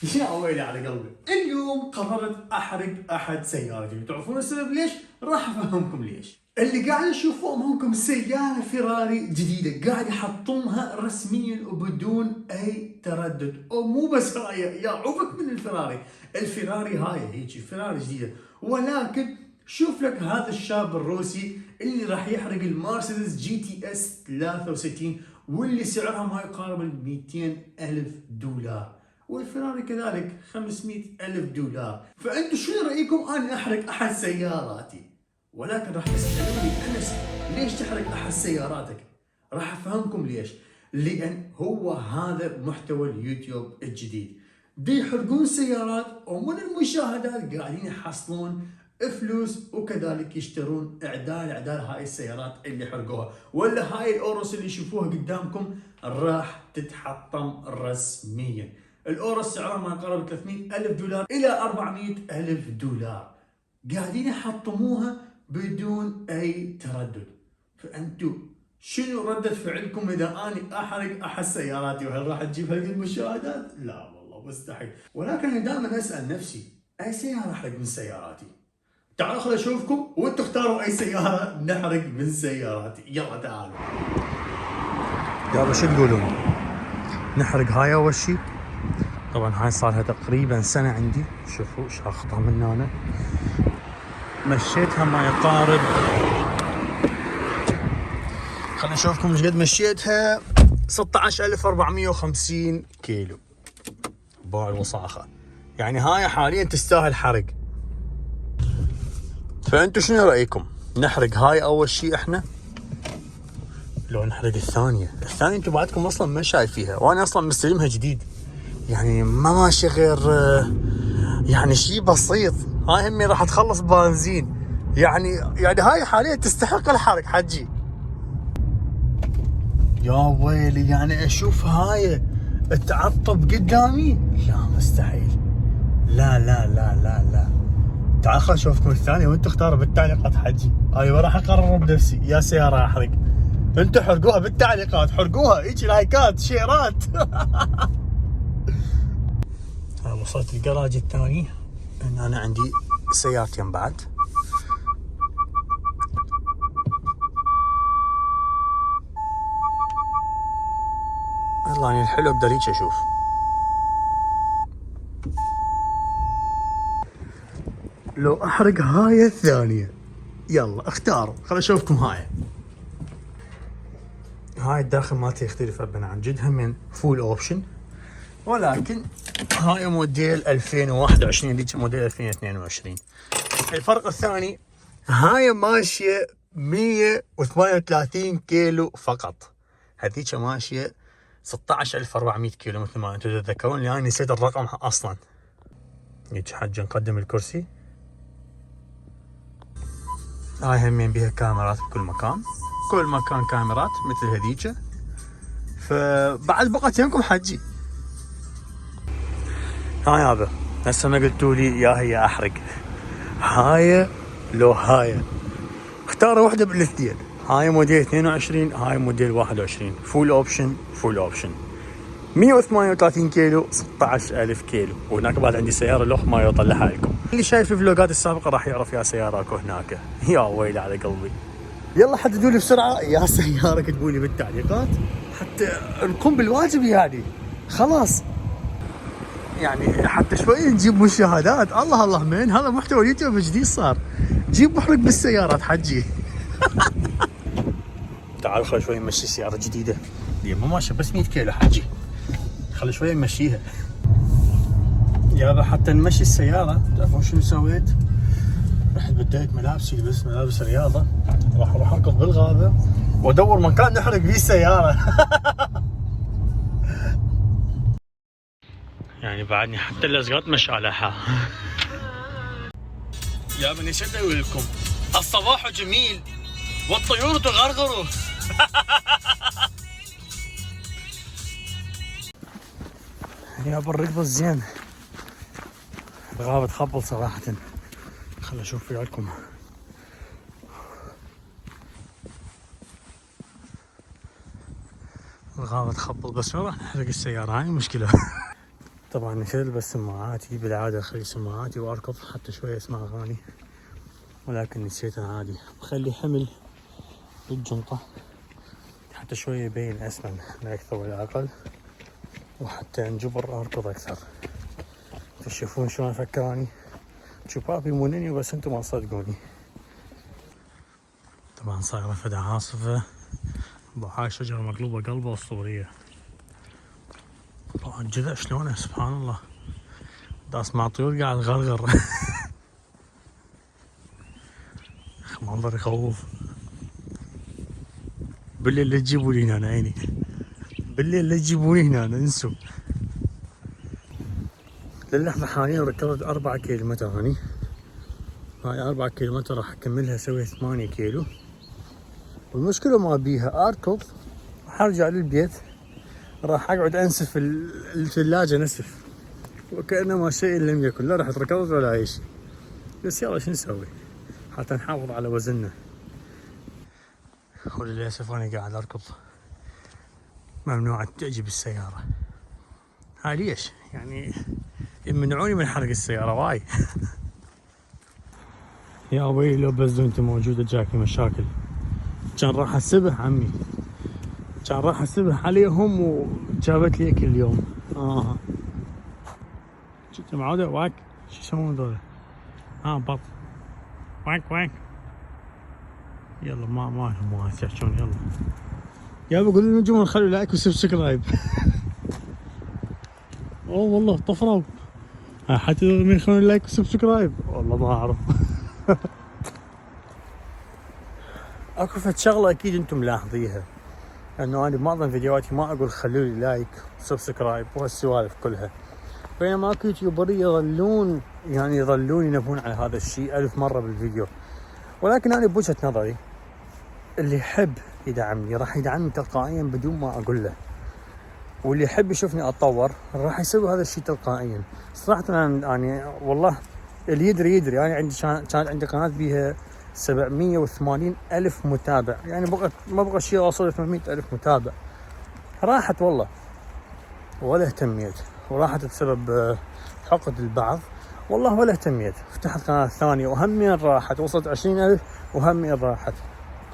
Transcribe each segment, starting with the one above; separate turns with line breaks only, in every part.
يا ويلي على قلبي، اليوم قررت احرق احد سيارتي، تعرفون السبب ليش؟ راح افهمكم ليش. اللي قاعد تشوفوه امامكم سيارة فيراري جديدة، قاعد يحطمها رسميا وبدون اي تردد، ومو بس هاي يا عوفك من الفيراري، الفيراري هاي هيجي فيراري جديدة، ولكن شوف لك هذا الشاب الروسي اللي راح يحرق المرسيدس جي تي اس 63 واللي سعرها ما يقارب ال 200 ألف دولار، والفيراري كذلك 500 ألف دولار. فأنتوا شنو رأيكم أنا أحرق أحد سياراتي؟ ولكن راح تسألوني أنس ليش تحرق أحد سياراتك؟ راح أفهمكم ليش. لأن هو هذا محتوى اليوتيوب الجديد، دي يحرقون سيارات ومن المشاهدات قاعدين يحصلون فلوس، وكذلك يشترون اعدال هاي السيارات اللي حرقوها، ولا هاي الاوروس اللي يشوفوها قدامكم راح تتحطم رسميا. الاوروس سعرها ما يقارب 300 الف دولار الى 400 الف دولار، قاعدين يحطموها بدون اي تردد. فانتوا شنو ردة فعلكم اذا اني احرق احد سياراتي؟ وهل راح تجيب هذه المشاهدات؟ لا والله مستحيل. ولكن انا دائما اسال نفسي اي سيارة احرق من سياراتي؟ تعالوا خليني اشوفكم وانتم اختاروا اي سيارة نحرق من سياراتي. يلا تعالوا.
يلا شو تقولون؟ نحرق هاي اول شي. طبعا هاي صار لها تقريبا سنة عندي، شوفوا شاخطها من هنا، مشيتها ما يقارب، خلينا نشوفكم ايش قد مشيتها، 16450 كيلو باع الوصاخة، يعني هاي حاليا تستاهل حرق. فانتوا شنو رأيكم؟ نحرق هاي اول شي احنا لو نحرق الثانية انتوا بعدكم اصلا ما شايفيها، وانا اصلا مستلمها جديد، يعني ما ماشي غير يعني شيء بسيط. هاي همي راح تخلص بنزين، يعني هاي حاليا تستحق الحرق حجي. يا ويلي، يعني اشوف هاي تعطب قدامي؟ لا مستحيل، لا لا لا لا لا. تعال خل اشوفكم الثانية وانتم اختاروا بالتعليقات حجي. ايوه راح اقرر بنفسي يا سيارة احرق، انتوا حرقوها بالتعليقات، حرقوها هيك لايكات شيرات. وصلت الجراج الثاني، ان انا عندي سيارتين بعد. والله يعني الحلو اقدر هيك اشوف. لو احرق هاي الثانية، يلا اختاروا خل اشوفكم. هاي الداخل مالتي يختلف ابا عن جدها من فول اوبشن، ولكن هاي موديل 2021 ذيك موديل 2022. الفرق الثاني هاي ماشية 138 كيلو فقط، هذيك ماشية 16400 كيلو مثل ما انتم تتذكرون، لأني يعني نسيت الرقم اصلا. هيك حاجة نقدم الكرسي. هاي همين بيها كاميرات بكل مكان، كل مكان كاميرات مثل هذيك. فبعد بقت يمكم حجي. هاي هذا هسه ما قلتوا لي يا هي احرق هاي لو هاي، اختاروا واحدة بالاثنين. هاي موديل 22، هاي موديل 21، فول اوبشن 138 كيلو 16000 كيلو. وهناك بعد عندي سيارة لوخ ما يطلعها لكم، اللي شايف الفلوقات السابقة راح يعرف يا سيارة اكو هناك. يا ويلي على قلبي. يلا حددوا لي بسرعة يا سيارة، اكتبوا لي بالتعليقات حتى نقوم بالواجب يعني خلاص، يعني حتى شوي نجيب مشاهدات. الله الله، من هذا محتوى اليوتيوب جديد صار، جيب محرق بالسيارات حجي. تعال خل شوي نمشي سيارة جديدة، هي مو ماشية بس 100 كيلو حجي، خل شوي نمشيها. يابا حتى نمشي السيارة تعرفون شنو سويت؟ رحت بديت ملابسي، لبست ملابس رياضة، راح اروح اركض بالغابة وادور مكان نحرق فيه السيارة. يعني بعدني حتى اللزقات مشالحها. يا بني شو اسوي لكم؟ الصباح جميل والطيور تغرغر. يا بالركض الزين، الغابة تخبل صراحة. خل اشوف وياكم. الغابة تخبل بس ما راح نحرق السيارة، هاي المشكلة. طبعا نسيت البس سماعاتي، بالعادة اخلي سماعاتي واركض حتى شوية اسمع اغاني، ولكن نسيتها عادي. بخلي حمل بالجنطة حتى شوية يبين اسمن لا اكثر ولا اقل، وحتى انجبر اركض اكثر. تشوفون شلون افكراني؟ شبابي مونيني بس انتم ما تصدقوني. طبعا صايرة فدا عاصفة بهاي شجرة مقلوبة قلبة اسطورية. طبعا جذع شلونه سبحان الله، داس مع طيور قاعد غرغر. منظر يخوف. بالليل لا تجيبوني هنا عيني، بالليل لا تجيبوني هنا انسوا. للحظة حاليا ركضت 4 كيلومتر هني، هاي 4 كيلومتر راح اكملها اسوي 8 كيلو. والمشكلة ما بيها اركض حرجع للبيت راح اقعد انسف الثلاجة نسف وكأنما شيء لم يكن، لا رحت ركضت ولا اي شيء. بس يلا شو نسوي حتى نحافظ على وزننا. وللأسف انا قاعد اركض ممنوع التأجي بالسيارة. هاي ليش؟ يعني يمنعوني من حرق السيارة واي. يا ويلي لو بس انت موجودة جاكي مشاكل. كان راح اسبح عمي، كان راح اسبح عليهم وجابت لي كل يوم. شفت معودة واك شو يسمون ذولا؟ بط واك واك. يلا ما لهم وايد يحجون. يلا يا بقول للنجوم خلوا لايك وسبسكرايب. اوه والله طفروا حتى من يخلون لايك وسبسكرايب والله ما اعرف. اكو فد شغله اكيد انتم ملاحظيها، انه انا بمعظم فيديوهاتي ما اقول خلوا لي لايك وسبسكرايب وهالسوالف كلها، بينما اكو يوتيوبرين يظلون ينبهون على هذا الشيء 1000 مره بالفيديو. ولكن انا بوجهة نظري اللي يحب يدعمني راح يدعمني تلقائيا بدون ما اقول له، واللي يحب يشوفني اتطور راح يسوي هذا الشيء تلقائيا. صراحه انا والله اللي يدري يعني عندي كانت عندي قناه بيها 780 ألف متابع، يعني ما بقى شيء اوصل 800 ألف متابع. راحت والله ولا اهتميت، وراحت بسبب حقد البعض والله ولا اهتميت. فتحت قناه ثانيه وهمين راحت، وصلت 20,000 وهمين راحت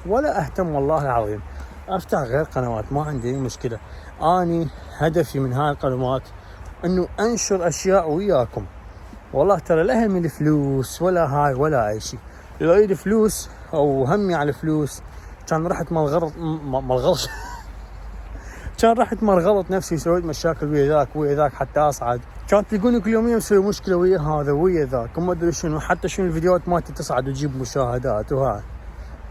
ولا اهتم والله العظيم. افتح غير قنوات ما عندي اي مشكله. اني هدفي من هاي القنوات انه انشر اشياء وياكم. والله ترى لا همي الفلوس ولا هاي ولا اي شيء. لو اريد فلوس او همي على فلوس كان رحت ملغلط كان رحت مرغلط نفسي سويت مشاكل ويا ذاك حتى اصعد. كانت تلقوني كل يومين مسوي مشكله ويا هذا ويا ذاك وما ادري شنو، حتى شنو الفيديوهات مالتي تصعد وتجيب مشاهدات وهاي.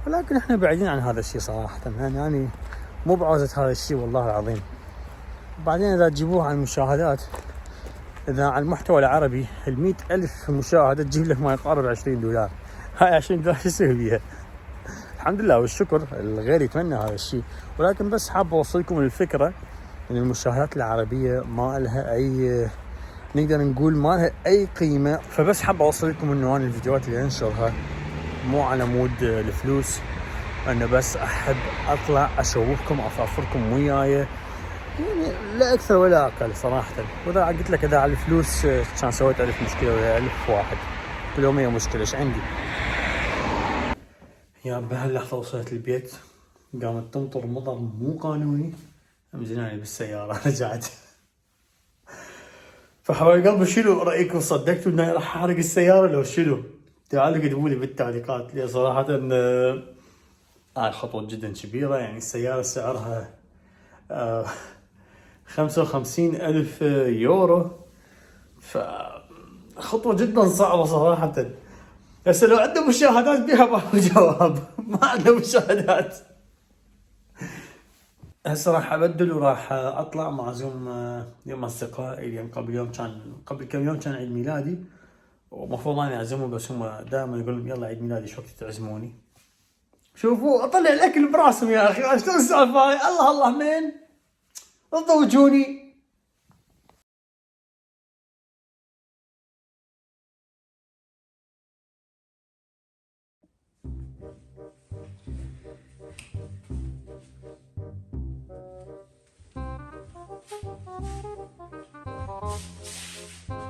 ولكن احنا بعيدين عن هذا الشيء صراحه، يعني مو بعوزة هذا الشيء والله العظيم. بعدين اذا تجيبوها على المشاهدات، اذا على المحتوى العربي 100,000 مشاهدة تجيب لك ما يقارب 20 دولار. هاي 20 دولار شو يسوي بيها؟ الحمد لله والشكر، الغير يتمنى هذا الشيء. ولكن بس حاب اوصلكم الفكرة ان المشاهدات العربية ما لها اي، نقدر نقول ما لها اي قيمة. فبس حاب اوصلكم انه انا الفيديوهات اللي انشرها مو على مود الفلوس، انا بس احب اطلع اشوفكم افافركم وياي، يعني لا اكثر ولا اقل صراحه. واذا قلت لك اذا على الفلوس كان سويت 1000 مشكله ولا 1000 واحد كل يوم هي مشكله. ايش عندي يا بهاللحظه وصلت البيت قامت تمطر مطر مو قانوني مزناني بالسياره. رجعت فحبايب قلبي شنو رايكم؟ صدقتوا اني راح احرق السياره لو شنو؟ تعالوا كتبوا لي بالتعليقات. لي صراحه هاي خطوة جدا كبيرة، يعني السيارة سعرها 55,000 يورو، فخطوة جدا صعبة صراحة. هسه لو عنده مشاهدات بيها ما جواب، ما عنده مشاهدات. هسه راح ابدل وراح اطلع معزوم يوم اصدقائي، اليوم قبل كم يوم كان عيد ميلادي، ومفروض اني اعزمهم بس هم دائما يقول لهم يلا عيد ميلادي شو وقت تعزموني. شوفوا اطلع الاكل براسهم يا اخي، شلون السالفه هاي؟ الله من ضوجوني.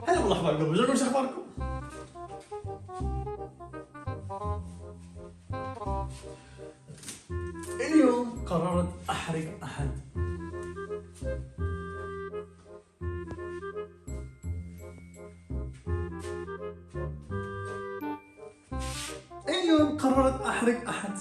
هلا والله احباب قلبي، شو اخباركم؟ اليوم قررت احرق احد. اليوم قررت احرق احد